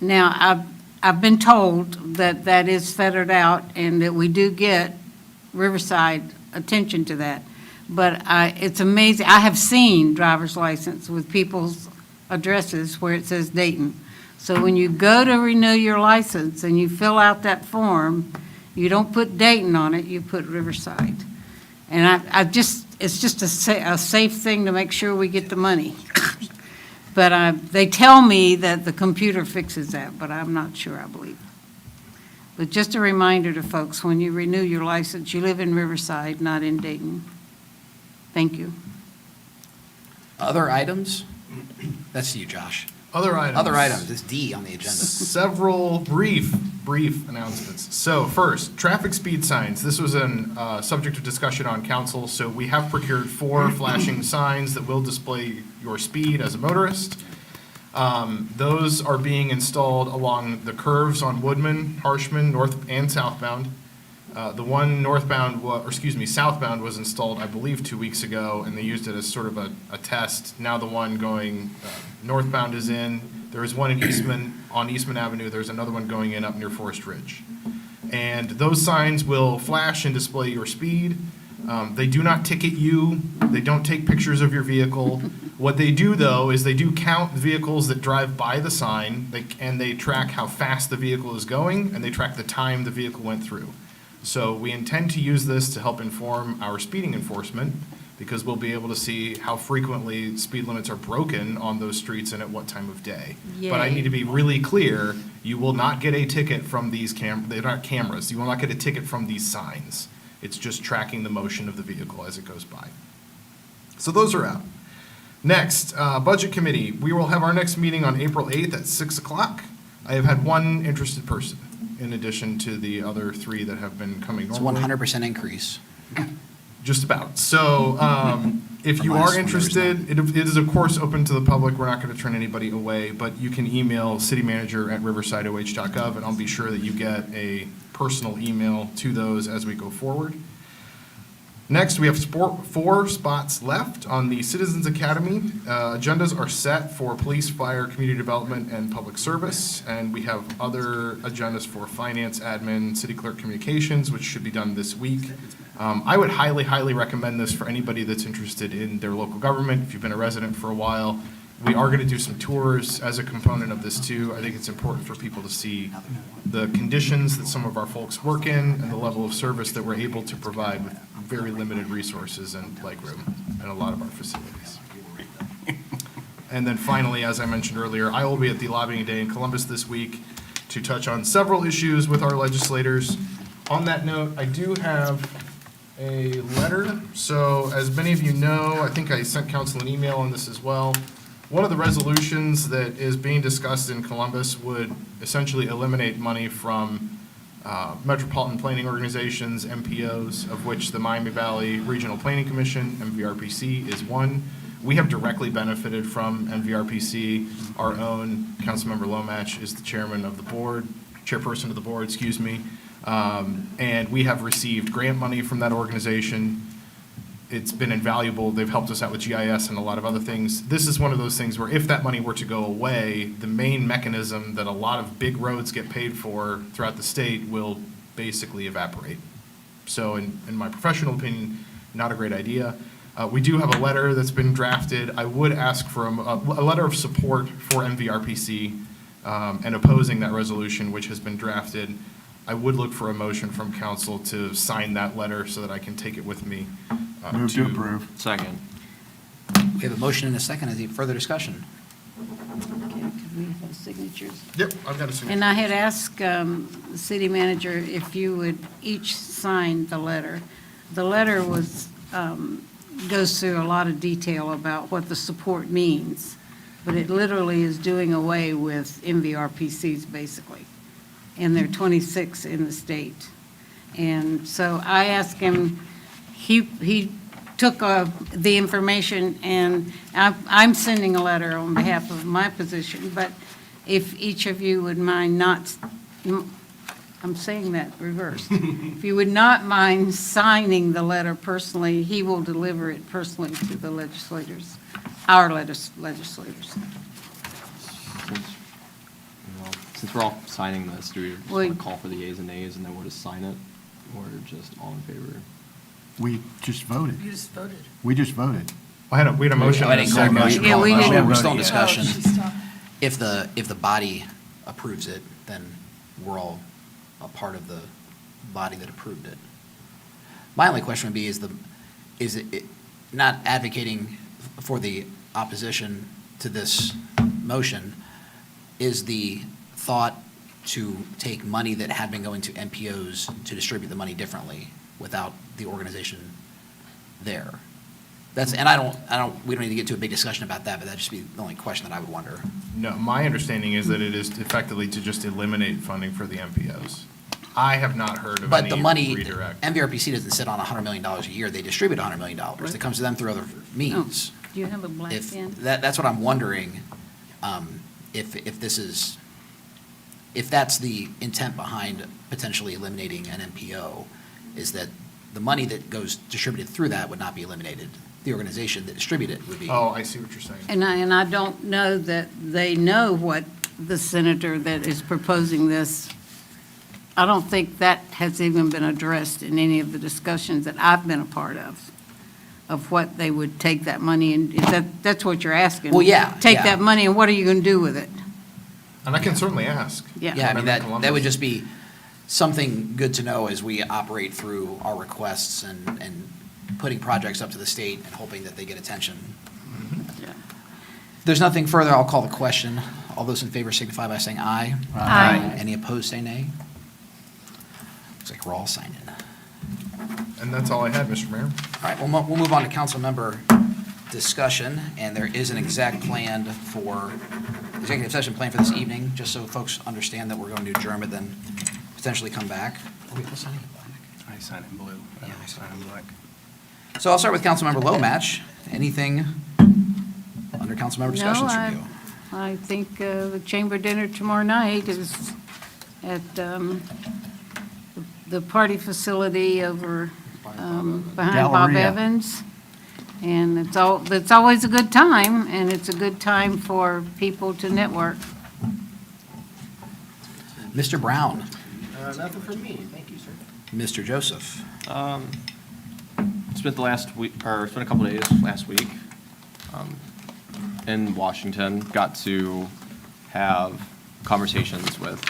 Now, I've been told that that is fettered out and that we do get Riverside attention to that. But it's amazing, I have seen driver's license with people's addresses where it says Dayton. So when you go to renew your license and you fill out that form, you don't put Dayton on it, you put Riverside. And it's just a safe thing to make sure we get the money. But they tell me that the computer fixes that, but I'm not sure, I believe. But just a reminder to folks, when you renew your license, you live in Riverside, not in Dayton. Thank you. Other items? That's you, Josh. Other items. Other items, it's D on the agenda. Several brief announcements. So first, traffic speed signs. This was an subject of discussion on council, so we have procured 4 flashing signs that will display your speed as a motorist. Those are being installed along the curves on Woodman, Harshman, north and southbound. The one southbound was installed, I believe, 2 weeks ago, and they used it as sort of a test. Now the one going northbound is in. There is one in on Eastman Avenue. There's another one going in up near Forest Ridge. And those signs will flash and display your speed. They do not ticket you. They don't take pictures of your vehicle. What they do, though, is they do count vehicles that drive by the sign, and they track how fast the vehicle is going, and they track the time the vehicle went through. So we intend to use this to help inform our speeding enforcement, because we'll be able to see how frequently speed limits are broken on those streets and at what time of day. But I Yay. need to be really clear, you will not get a ticket from these they're not cameras. You will not get a ticket from these signs. It's just tracking the motion of the vehicle as it goes by. So those are out. Next, Budget Committee. We will have our next meeting on April 8th at 6 o'clock. I have had one interested person, in addition to the other 3 that have been coming It's a normally. 100% increase. Just about. So if you Unless are when there's interested, it is of course open to the public. We're not going to turn anybody away, but you can email citymanager@riversideoh.gov, and I'll be sure that you get a personal email to those as we go forward. Next, we have 4 spots left on the Citizens Academy. Agendas are set for police, fire, community development, and public service. And we have other agendas for finance, admin, city clerk communications, which should be done this week. I would highly, highly recommend this for anybody that's interested in their local government. If you've been a resident for a while, we are going to do some tours as a component of this too. I think it's important for people to see the conditions that some of our folks work in and the level of service that we're able to provide with very limited resources and legroom in a lot of our facilities. And then finally, as I mentioned earlier, I will be at the lobbying day in Columbus this week to touch on several issues with our legislators. On that note, I do have a letter. So as many of you know, I think I sent council an email on this as well. One of the resolutions that is being discussed in Columbus would essentially eliminate money from metropolitan planning organizations, MPOs, of which the Miami Valley Regional Planning Commission, MVRPC, is one. We have directly benefited from MVRPC. Our own Councilmember Lomach is the chairman of the board, chairperson of the board, excuse me. And we have received grant money from that organization. It's been invaluable. They've helped us out with GIS and a lot of other things. This is one of those things where if that money were to go away, the main mechanism that a lot of big roads get paid for throughout the state will basically evaporate. So in my professional opinion, not a great idea. We do have a letter that's been drafted. I would ask for a letter of support for MVRPC and opposing that resolution, which has been drafted. I would look for a motion from council to sign that letter so that I can take it with me. Move to approve. Second. We have a motion and a second. Any further discussion? Okay, could we have signatures? Yep, I've got a signature. And I had asked the city manager if you would each sign the letter. The letter goes through a lot of detail about what the support means, but it literally is doing away with MVRPCs, basically. And there are 26 in the state. And so I asked him, he took the information, and I'm sending a letter on behalf of my position, but if each of you would mind not, I'm saying that reversed. If you would not mind signing the letter personally, he will deliver it personally to the legislators, our legislators. Since we're all signing this, do we just Well, want to call for the yeas and nays and then we'll just sign it? Or just all in favor? We just voted. You just voted. We just voted. We had a motion I and a didn't call a second. motion. Yeah, we didn't. We're still in Oh, discussion. she's talking. If the body approves it, then we're all a part of the body that approved it. My only question would be, is it not advocating for the opposition to this motion, is the thought to take money that had been going to MPOs to distribute the money differently without the organization there? We don't need to get to a big discussion about that, but that'd just be the only question that I would wonder. No, my understanding is that it is effectively to just eliminate funding for the MPOs. I have not heard of But any the money, redirect. MVRPC doesn't sit on $100 million a year. They distribute $100 million. It comes to them through other means. Oh, do you have a black If, pen? that's what I'm wondering, if that's the intent behind potentially eliminating an MPO, is that the money that goes distributed through that would not be eliminated. The organization that distributed it would be. Oh, I see what you're saying. And I don't know that they know what the senator that is proposing this, I don't think that has even been addressed in any of the discussions that I've been a part of what they would take that money, and that's what you're asking. Well, yeah, Take yeah. that money, and what are you going to do with it? And I can certainly ask. Yeah. Yeah, I mean, that Columbus. would just be something good to know as we operate through our requests and putting projects up to the state and hoping that they get attention. Yeah. If there's nothing further, I'll call the question. All those in favor signify by saying aye. Aye. Any opposed, say nay. Looks like we're all signing. And that's all I had, Mr. Mayor. All right, we'll move on to council member discussion, and there is an executive session planned for this evening, just so folks understand that we're going to adjourn, but then potentially come back. Oh, wait, what's signing in black? I sign in blue. I Yeah. don't sign in black. So I'll start with Councilmember Lomach. Anything under councilmember discussions from you? I think the chamber dinner tomorrow night is at the the party facility over behind Bob Galleria. Evans. And it's always a good time, and it's a good time for people to network. Mr. Brown, Nothing from me, thank you, sir. Mr. Joseph. Spent the last week, or spent a couple days last week in Washington. Got to have conversations with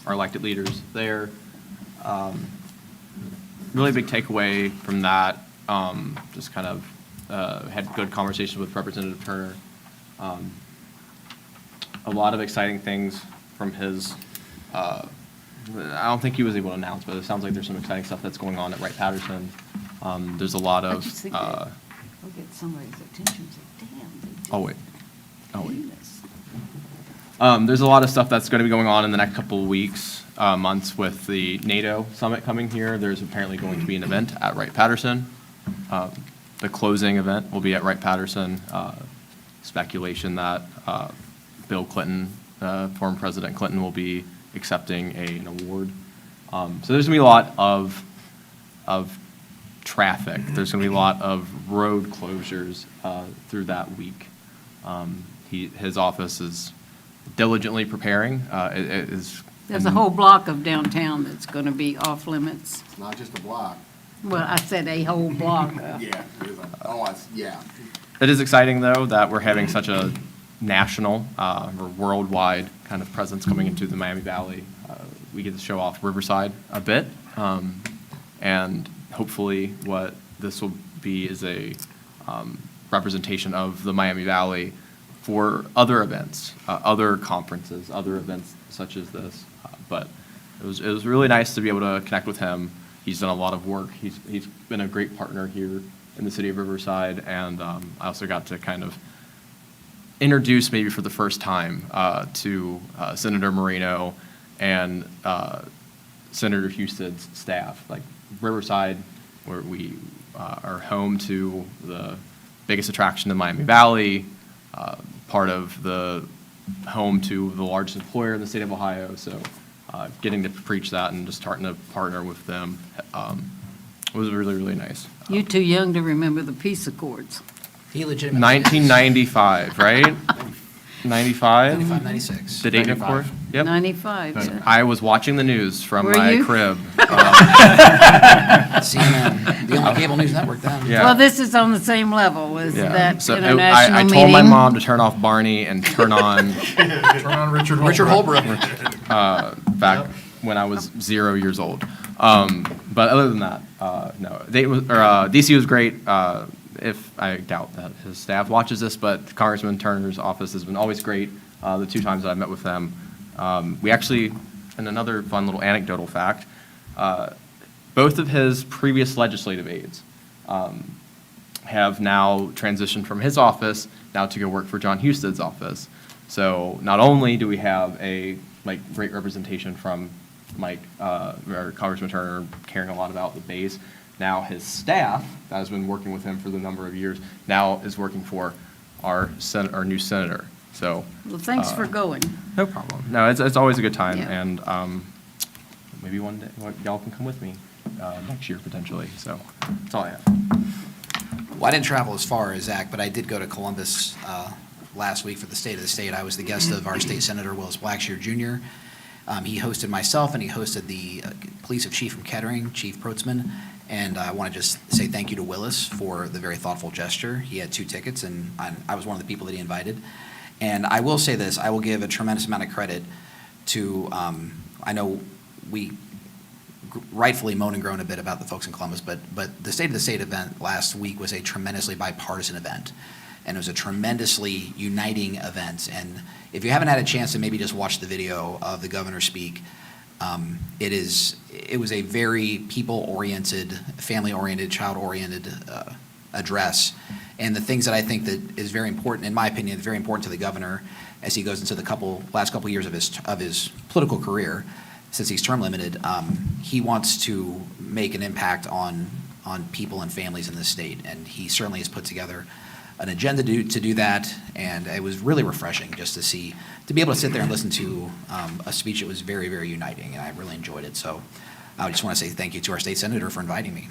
our elected leaders there. Really big takeaway from that, just kind of had good conversations with Representative Turner. A lot of exciting things from his, I don't think he was able to announce, but it sounds like there's some exciting stuff that's going on at Wright-Patterson. There's a lot I of, just think that we'll get somebody's attention, say, damn, they just oh wait, do this. There's a lot of stuff that's going to be going on in the next couple of weeks, months with the NATO summit coming here. There's apparently going to be an event at Wright-Patterson. The closing event will be at Wright-Patterson. Speculation that Bill Clinton, former President Clinton, will be accepting an award. So there's going to be a lot of traffic. There's going to be a lot of road closures through that week. His office is diligently preparing. There's a whole block of downtown that's going to be off limits. It's not just a block. Well, I said a whole block. Yeah, yeah. It is exciting, though, that we're having such a national or worldwide kind of presence coming into the Miami Valley. We get to show off Riverside a bit, and hopefully what this will be is a representation of the Miami Valley for other events, other conferences, other events such as this. But it was really nice to be able to connect with him. He's done a lot of work. He's been a great partner here in the city of Riverside, and I also got to kind of introduce, maybe for the first time, to Senator Moreno and Senator Huston's staff. Like Riverside, where we are home to the biggest attraction in Miami Valley, part of the home to the largest employer in the state of Ohio. So getting to preach that and just starting to partner with them was really, really nice. You're too young to remember the peace accords. He legitimately. 1995, right? 95? 95, 96. The date, of course? Yep. 95. yeah. I was watching the news from Were my you? crib. CNN, the only cable news network then. Yeah. Well, this is on the same level as Yeah. that So international I meeting. told my mom to turn off Barney and turn on Turn on Richard Holbrook. Richard Holbrook. back when I was 0 years old. But other than that, no. DC was great. If I doubt that his staff watches this, but Congressman Turner's office has been always great. The 2 times that I met with them, we actually, and another fun little anecdotal fact, both of his previous legislative aides have now transitioned from his office now to go work for John Huston's office. So not only do we have a great representation from or Congressman Turner caring a lot about the base, now his staff that has been working with him for the number of years now is working for our new senator. So Well, thanks for going. no problem. No, it's always a good time, Yeah. and maybe one day y'all can come with me next year potentially. So that's all I have. Well, I didn't travel as far as Zach, but I did go to Columbus last week for the State of the State. I was the guest of our state senator, Willis Blackshear Jr. He hosted myself, and he hosted the police chief from Kettering, Chief Protzman. And I want to just say thank you to Willis for the very thoughtful gesture. He had 2 tickets, and I was one of the people that he invited. And I will say this, I will give a tremendous amount of credit to, I know we rightfully moan and groan a bit about the folks in Columbus, but the State of the State event last week was a tremendously bipartisan event. And it was a tremendously uniting event. And if you haven't had a chance to maybe just watch the video of the governor speak, it was a very people-oriented, family-oriented, child-oriented address. And the things that I think that is very important, in my opinion, very important to the governor as he goes into the last couple years of his political career, since he's term limited, he wants to make an impact on people and families in this state. And he certainly has put together an agenda to do that, and it was really refreshing just to be able to sit there and listen to a speech that was very, very uniting, and I really enjoyed it. So I just want to say thank you to our state senator for inviting me.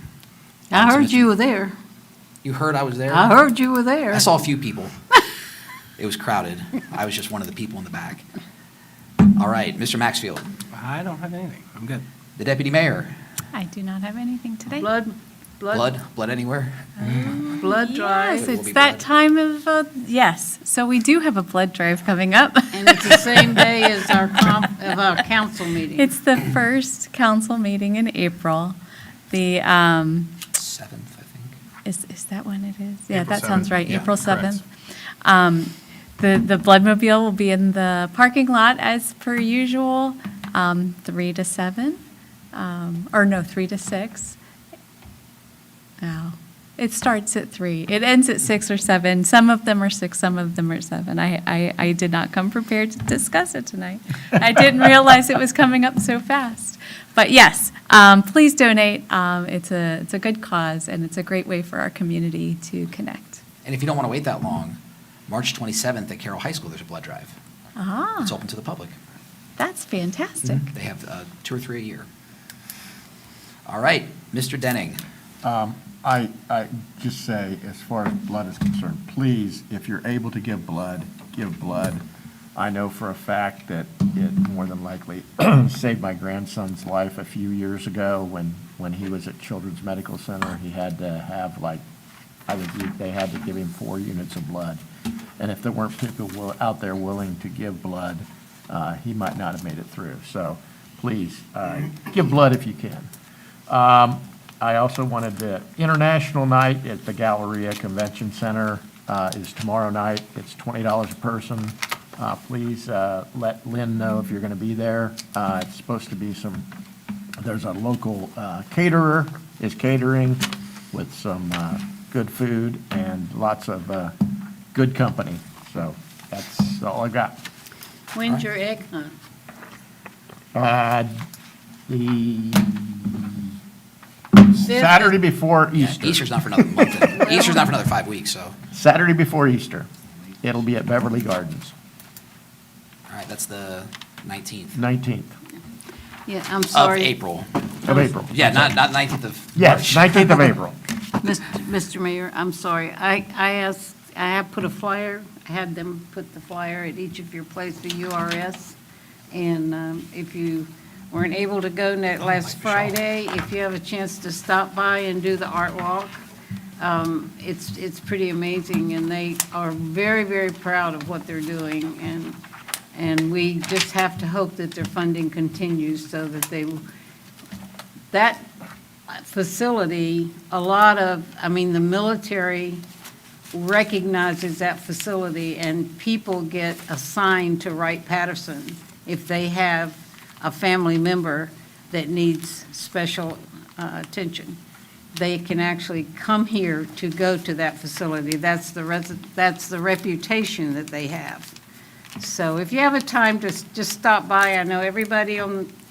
I heard you were there. You heard I was there? I heard you were there. I saw a few people. It was crowded. I was just one of the people in the back. All right, Mr. Maxfield, I don't have anything. I'm good. the deputy mayor. I do not have anything today. Blood Blood blood drive. Yes, It will it's be that blood. time of, yes. So we do have a blood drive coming up. And it's the same day as our council meeting. It's the first council meeting in April. The, 7th, I think. is that when it is? Yeah, April that sounds 7th. right, Yeah, April correct. 7th. The Bloodmobile will be in the parking lot as per usual, 3 to 7, or no, 3 to 6. Oh, it starts at 3. It ends at 6 or 7. Some of them are 6, some of them are 7. I did not come prepared to discuss it tonight. I didn't realize it was coming up so fast. But yes, please donate. It's a good cause, and it's a great way for our community to connect. And if you don't want to wait that long, March 27th at Carroll High School, there's a blood drive. Ah, It's open to the public. that's fantastic. They have 2 or 3 a year. All right, Mr. Denning. I just say, as far as blood is concerned, please, if you're able to give blood, give blood. I know for a fact that it more than likely saved my grandson's life a few years ago when he was at Children's Medical Center. He had to have they had to give him 4 units of blood. And if there weren't people out there willing to give blood, he might not have made it through. So please, give blood if you can. I also wanted the International Night at the Galleria Convention Center is tomorrow night. It's $20 a person. Please let Lynn know if you're going to be there. It's supposed to be there's a local caterer is catering with some good food and lots of good company. So that's all I got. When's your egg hunt? Saturday before Easter. Easter's not for another month. Easter's not for another 5 weeks, so. Saturday before Easter. It'll be at Beverly Gardens, All right, that's the 19th 19th Yeah, I'm of sorry. April. of April. Yeah, not 19th of Yes, March. 19th of April. Mr. Mayor, I'm sorry. I have put a flyer, I had them put the flyer at each of your places, the URS. And if you weren't able to go last Friday, if you have a chance to stop by and do the art walk, it's pretty amazing, and they are very, very proud of what they're doing. And we just have to hope that their funding continues so that that facility, the military recognizes that facility, and people get assigned to Wright-Patterson if they have a family member that needs special attention. They can actually come here to go to that facility. That's the reputation that they have. So if you have a time to just stop by, I know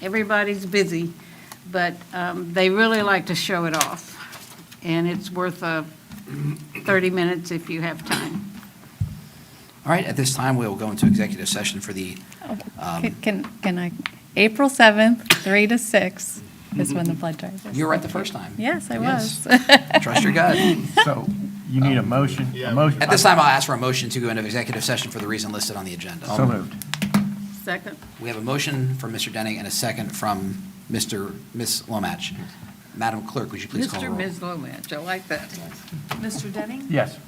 everybody's busy, but they really like to show it off. And it's worth 30 minutes if you have time. All right, at this time, we'll go into executive session for the, Can I, April 7th, 3 to 6 is when the blood drive is. you were right the first time. Yes, I Yes. was. Trust your gut. So you need a motion? Yeah. At this time, I'll ask for a motion to go into executive session for the reason listed on the agenda. So moved. Second? We have a motion from Mr. Denning and a second from Ms. Lomach. Madam Clerk, would you please call the Mr. roll? Ms. Lomach, I like that. Mr. Denning? Yes.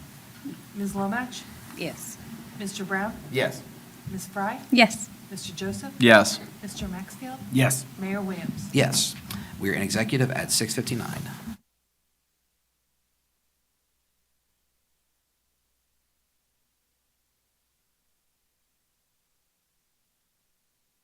Ms. Lomach? Yes. Mr. Brown? Yes. Ms. Fry? Yes. Mr. Joseph? Yes. Mr. Maxfield? Yes. Mayor Williams? Yes. We are in executive at 6:59.